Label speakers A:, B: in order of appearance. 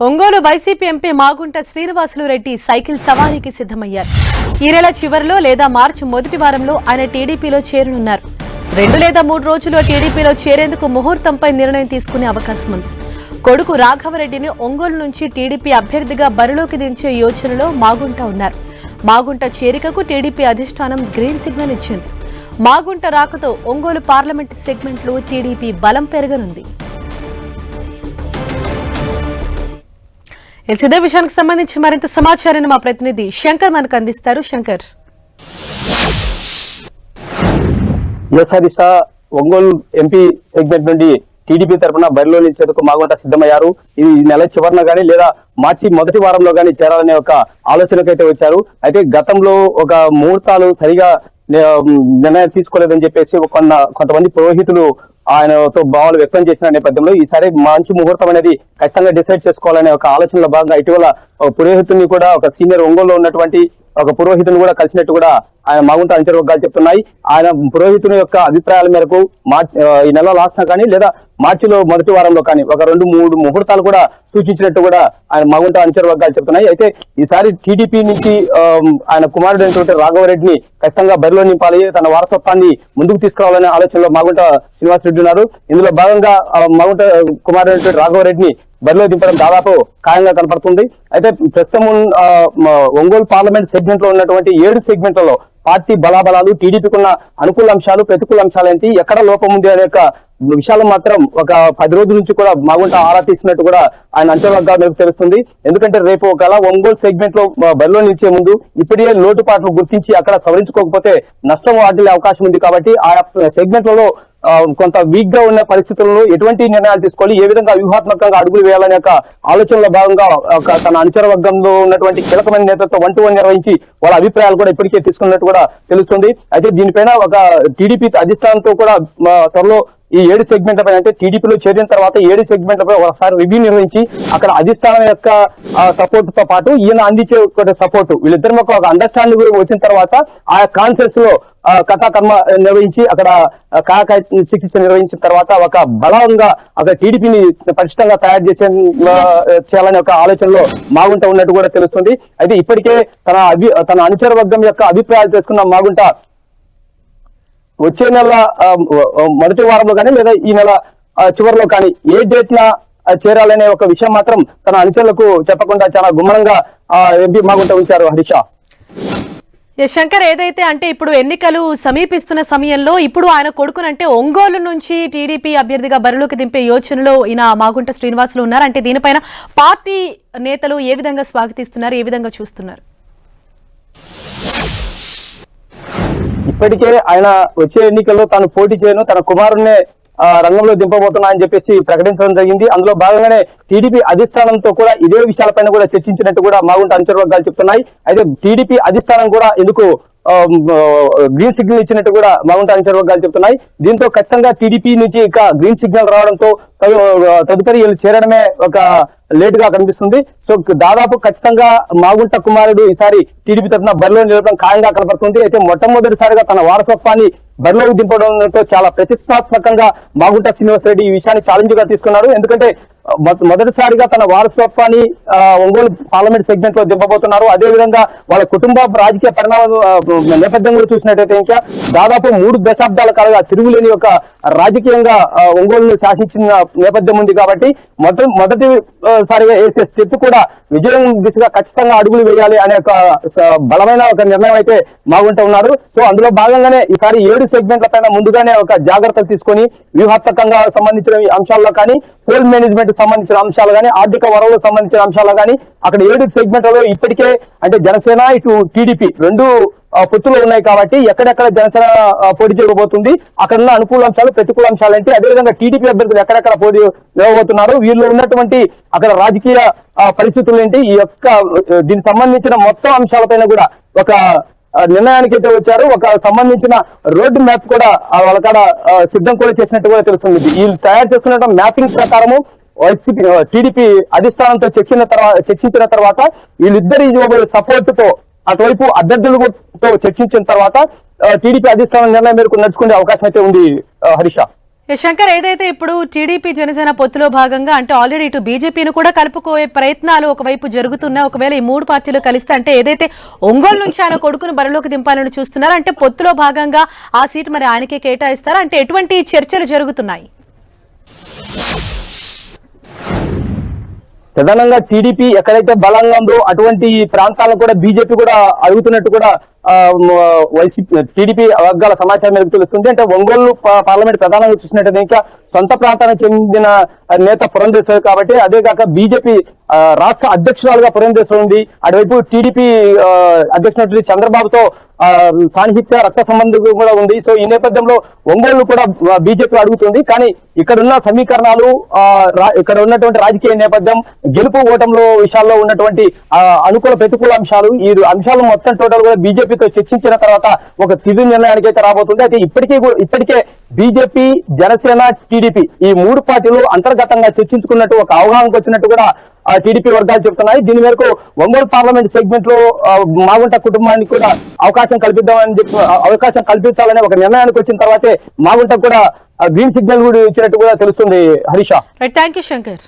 A: Ongole YCP MP Magunta Srinivasulu Reddy cycle సవారీకి సిద్ధమయ్యారు. ఈ నెల చివరిలో లేదా మార్చి మొదటి వారంలో ఆయన టీడీపీలో చేరనున్నారు. 2 లేదా 3 రోజుల్లో టీడీపీలో చేరేందుకు ముహూర్తంపై నిర్ణయం తీసుకునే అవకాశం ఉంది. కొడుకు రాఘవరెడ్డిని ఒంగోలు నుంచి టీడీపీ అభ్యర్థిగా బరిలోకి దించే యోచనలో మాగుంట ఉన్నారు. మాగుంట చేరికకు టీడీపీ అధిష్టానం గ్రీన్ సిగ్నల్ ఇచ్చింది. మాగుంట రాకతో ఒంగోలు పార్లమెంటు సెగ్మెంట్లో టీడీపీ బలం పెరగనుంది. ఇదే విషయానికి సంబంధించి మరింత సమాచారాన్ని మా ప్రతినిధి శంకర్ మనకు అందిస్తారు. శంకర్,
B: ఒంగోలు ఎంపీ సెగ్మెంట్ నుండి టీడీపీ తరఫున బరిలో నిలిచేందుకు మాగుంట సిద్ధమయ్యారు. ఈ నెల చివరన గానీ లేదా మార్చి మొదటి వారంలో గానీ చేరాలనే ఒక ఆలోచనకైతే వచ్చారు. అయితే గతంలో ఒక ముహూర్తాలు సరిగా నిర్ణయం తీసుకోలేదని చెప్పేసి కొంతమంది పురోహితులు ఆయనతో భావాలు వ్యక్తం చేసిన నేపథ్యంలో ఈసారి మంచి ముహూర్తం అనేది ఖచ్చితంగా డిసైడ్ చేసుకోవాలనే ఒక ఆలోచనలో భాగంగా ఇటీవల పురోహితుని కూడా ఒక సీనియర్ ఒంగోలులో ఉన్నటువంటి ఒక పురోహితుని కూడా కలిసినట్టు కూడా ఆయన మాగుంట అంచనా వర్గాలు చెప్తున్నాయి. ఆయన పురోహితుని యొక్క అభిప్రాయాల మేరకు ఈ నెల లాస్ట్ కానీ లేదా మార్చిలో మొదటి వారంలో కానీ ఒక 2-3 ముహూర్తాలు కూడా సూచించినట్టు కూడా ఆయన మాగుంట అంచనా వర్గాలు చెప్తున్నాయి. అయితే ఈసారి టీడీపీ నుంచి ఆయన కుమారుడు అయినటువంటి రాఘవరెడ్డిని ఖచ్చితంగా బరిలో నింపాలి, తన వారసత్వాన్ని ముందుకు తీసుకురావాలనే ఆలోచనలో మాగుంట శ్రీనివాసరెడ్డి ఉన్నారు. ఇందులో భాగంగా మాగుంట కుమారుడు అయినటువంటి రాఘవరెడ్డిని బరిలో దింపడం దాదాపు ఖాయంగా కనపడుతుంది. అయితే ప్రస్తుతం ఒంగోలు పార్లమెంట్ సెగ్మెంట్ లో ఉన్నటువంటి 7 సెగ్మెంట్లలో పార్టీ బలాబలాలు, టీడీపీకి ఉన్న అనుకూల అంశాలు, ప్రతికూల అంశాలు ఏంటి, ఎక్కడ లోపం ఉంది అనే విషయాలు మాత్రం ఒక 10 రోజుల నుంచి కూడా మాగుంట ఆరా తీస్తున్నట్టు కూడా ఆయన అంచనా వర్గాలకు తెలుస్తుంది. ఎందుకంటే రేపు ఒకవేళ ఒంగోలు సెగ్మెంట్ లో బరిలో నిలిచే ముందు ఇప్పటికే లోటుపాట్లు గుర్తించి అక్కడ సవరించుకోకపోతే నష్టం వాటిల్లే అవకాశం ఉంది. కాబట్టి ఆ సెగ్మెంట్లలో కొంత వీక్ గా ఉన్న పరిస్థితుల్లో ఎటువంటి నిర్ణయాలు తీసుకోవాలి, ఏ విధంగా వ్యూహాత్మకంగా అడుగులు వేయాలనే ఆలోచనలో భాగంగా తన అంచనా వర్గంలో ఉన్నటువంటి కీలకమైన నేతలతో 1-to-1 నిర్వహించి వాళ్ళ అభిప్రాయాలు కూడా ఇప్పటికే తీసుకున్నట్టు కూడా తెలుస్తుంది. అయితే దీనిపైన ఒక టీడీపీ అధిష్టానంతో కూడా త్వరలో ఈ 7 సెగ్మెంట్ల పైన అంటే టీడీపీలో చేరిన తర్వాత 7 సెగ్మెంట్లపై ఒకసారి రివ్యూ నిర్వహించి అక్కడ అధిష్టానం యొక్క సపోర్ట్ తో పాటు ఈయన అందించే సపోర్ట్ వీళ్ళిద్దరి ఒక అండర్స్టాండింగ్ వచ్చిన తర్వాత ఆ కాన్ఫరెన్స్ లో కథాకర్మ నిర్వహించి అక్కడ కాకాయ చికిత్స నిర్వహించిన తర్వాత ఒక బలంగా అక్కడ టీడీపీని పరిష్టంగా తయారు చేయాలనే ఒక ఆలోచనలో మాగుంట ఉన్నట్టు కూడా తెలుస్తుంది. అయితే ఇప్పటికే తన అనుచర వర్గం యొక్క అభిప్రాయాలు తెలుసుకున్న మాగుంట వచ్చే నెల మొదటి వారంలో కానీ లేదా ఈ నెల చివరిలో కానీ ఏ డేట్ న చేరాలనే ఒక విషయం మాత్రం తన అనుచరులకు చెప్పకుండా చాలా గుమ్మరంగా ఎంపీ మాగుంట ఉంచారు. హరీష,
A: శంకర్, ఏదైతే అంటే ఇప్పుడు ఎన్నికలు సమీపిస్తున్న సమయంలో ఇప్పుడు ఆయన కొడుకునంటే ఒంగోలు నుంచి టీడీపీ అభ్యర్థిగా బరిలోకి దింపే యోచనలో ఈయన మాగుంట శ్రీనివాసులు ఉన్నారు. అంటే దీనిపైన పార్టీ నేతలు ఏ విధంగా స్వాగతిస్తున్నారు, ఏ విధంగా చూస్తున్నారు?
B: ఇప్పటికే ఆయన వచ్చే ఎన్నికల్లో తాను పోటీ చేయను, తన కుమారుణ్ణే రంగంలో దింపబోతున్నా అని చెప్పేసి ప్రకటించడం జరిగింది. అందులో భాగంగానే టీడీపీ అధిష్టానంతో కూడా ఇదే విషయాలపైన కూడా చర్చించినట్టు కూడా మాగుంట అంచనా వర్గాలు చెప్తున్నాయి. అయితే టీడీపీ అధిష్టానం కూడా ఎందుకు గ్రీన్ సిగ్నల్ ఇచ్చినట్టు కూడా మాగుంట అంచనా వర్గాలు చెప్తున్నాయి. దీంతో ఖచ్చితంగా టీడీపీ నుంచి ఇక గ్రీన్ సిగ్నల్ రావడంతో తదుపరి వీళ్ళు చేరడమే ఒక లేట్ గా కనిపిస్తుంది. సో దాదాపు ఖచ్చితంగా మాగుంట కుమారుడు ఈసారి టీడీపీ తరఫున బరిలో నిలవడం ఖాయంగా కనపడుతుంది. అయితే మొట్టమొదటిసారిగా తన వారసత్వాన్ని బరిలోకి దింపడంతో చాలా ప్రతిష్టాత్మకంగా మాగుంట శ్రీనివాసరెడ్డి ఈ విషయాన్ని ఛాలెంజ్ గా తీసుకున్నారు. ఎందుకంటే మొదటిసారిగా తన వారసత్వాన్ని ఒంగోలు పార్లమెంట్ సెగ్మెంట్ లో దింపబోతున్నారు. అదేవిధంగా వాళ్ళ కుటుంబ రాజకీయ పరిణామాలు నేపథ్యం కూడా చూసినట్టయితే ఇంకా దాదాపు 3 దశాబ్దాల కాలంగా తిరుగులేని ఒక రాజకీయంగా ఒంగోలును శాసించిన నేపథ్యం ఉంది. కాబట్టి మొదటిసారిగా వేసే స్టెప్ కూడా విజయం దిశగా ఖచ్చితంగా అడుగులు వేయాలి అనే ఒక బలమైన ఒక నిర్ణయం అయితే మాగుంట ఉన్నారు. సో అందులో భాగంగానే ఈసారి 7 సెగ్మెంట్ల పైన ముందుగానే ఒక జాగ్రత్తలు తీసుకొని వ్యూహాత్మకంగా సంబంధించిన అంశాల్లో కానీ, పోల్ మేనేజ్మెంట్ సంబంధించిన అంశాలు కానీ, ఆర్థిక వనరులకు సంబంధించిన అంశాలు కానీ అక్కడ 7 సెగ్మెంట్లలో ఇప్పటికే అంటే జనసేన ఇటు టీడీపీ 2 పొత్తులు ఉన్నాయి. కాబట్టి ఎక్కడెక్కడ జనసేన పోటీ చేయబోతుంది, అక్కడ ఉన్న అనుకూల అంశాలు, ప్రతికూల అంశాలు ఏంటి, అదేవిధంగా టీడీపీ అభ్యర్థులు ఎక్కడెక్కడ పోటీ ఇవ్వబోతున్నారు, వీళ్ళు ఉన్నటువంటి అక్కడ రాజకీయ పరిస్థితులు ఏంటి, ఈ యొక్క దీనికి సంబంధించిన మొత్తం అంశాలపైన కూడా ఒక నిర్ణయానికి అయితే వచ్చారు. ఒక సంబంధించిన రోడ్ మ్యాప్ కూడా వాళ్ళకాడ సిద్ధం కూడా చేసినట్టు కూడా తెలుస్తుంది. వీళ్ళు తయారు చేస్తున్న మ్యాపింగ్ ప్రకారము టీడీపీ అధిష్టానంతో చర్చించిన తర్వాత వీళ్ళిద్దరి సపోర్ట్ తో అటువైపు అభ్యర్థులతో చర్చించిన తర్వాత టీడీపీ అధిష్టానం నిర్ణయం మేరకు నడుచుకునే అవకాశం అయితే ఉంది. హరీష.
A: శంకర్, ఏదైతే ఇప్పుడు టీడీపీ జనసేన పొత్తులో భాగంగా అంటే ఆల్రెడీ ఇటు బీజేపీని కూడా కలుపుకోవే ప్రయత్నాలు ఒకవైపు జరుగుతున్నాయి. ఒకవేళ ఈ మూడు పార్టీలు కలిస్తే అంటే ఏదైతే ఒంగోలు నుంచి ఆయన కొడుకును బరిలోకి దింపాలని చూస్తున్నారు అంటే పొత్తులో భాగంగా ఆ సీటు మరి ఆయనకే కేటాయిస్తారా? అంటే ఎటువంటి చర్చలు జరుగుతున్నాయి?
B: ప్రధానంగా టీడీపీ ఎక్కడైతే బలంగా ఉందో అటువంటి ప్రాంతాలను కూడా బీజేపీ కూడా అడుగుతున్నట్టు కూడా వైసీపీ టీడీపీ వర్గాల సమాచారం మేరకు తెలుస్తుంది. అంటే ఒంగోలు పార్లమెంట్ ప్రధానంగా చూసినట్టయితే ఇంకా సొంత ప్రాంతానికి చెందిన నేత పురంధేశ్వరి కాబట్టి, అదే కాక బీజేపీ రాష్ట్ర అధ్యక్షురాలుగా పురంధేశ్వరి ఉంది. అటువైపు టీడీపీ అధ్యక్షుడు చంద్రబాబుతో సాన్నిహిత్య రక్త సంబంధం కూడా ఉంది. సో ఈ నేపథ్యంలో ఒంగోలు కూడా బీజేపీ అడుగుతుంది. కానీ ఇక్కడున్న సమీకరణాలు, ఇక్కడ ఉన్నటువంటి రాజకీయ నేపథ్యం, గెలుపు ఓటంలో విషయాల్లో ఉన్నటువంటి అనుకూల ప్రతికూల అంశాలు, ఈ అంశాలు మొత్తం టోటల్ కూడా బీజేపీతో చర్చించిన తర్వాత ఒక తుది నిర్ణయానికి అయితే రాబోతుంది. అయితే ఇప్పటికే బీజేపీ, జనసేన, టీడీపీ ఈ మూడు పార్టీలు అంతర్గతంగా చర్చించుకున్నట్టు ఒక అవగాహనకు వచ్చినట్టు కూడా టీడీపీ వర్గాలు చెప్తున్నాయి. దీని మేరకు ఒంగోలు పార్లమెంట్ సెగ్మెంట్ లో మాగుంట కుటుంబానికి కూడా అవకాశం కల్పించాలనే ఒక నిర్ణయానికి వచ్చిన తర్వాతే మాగుంట కూడా గ్రీన్ సిగ్నల్ కూడా ఇచ్చినట్టు కూడా తెలుస్తుంది. హరీష.
A: Thank you Shankar.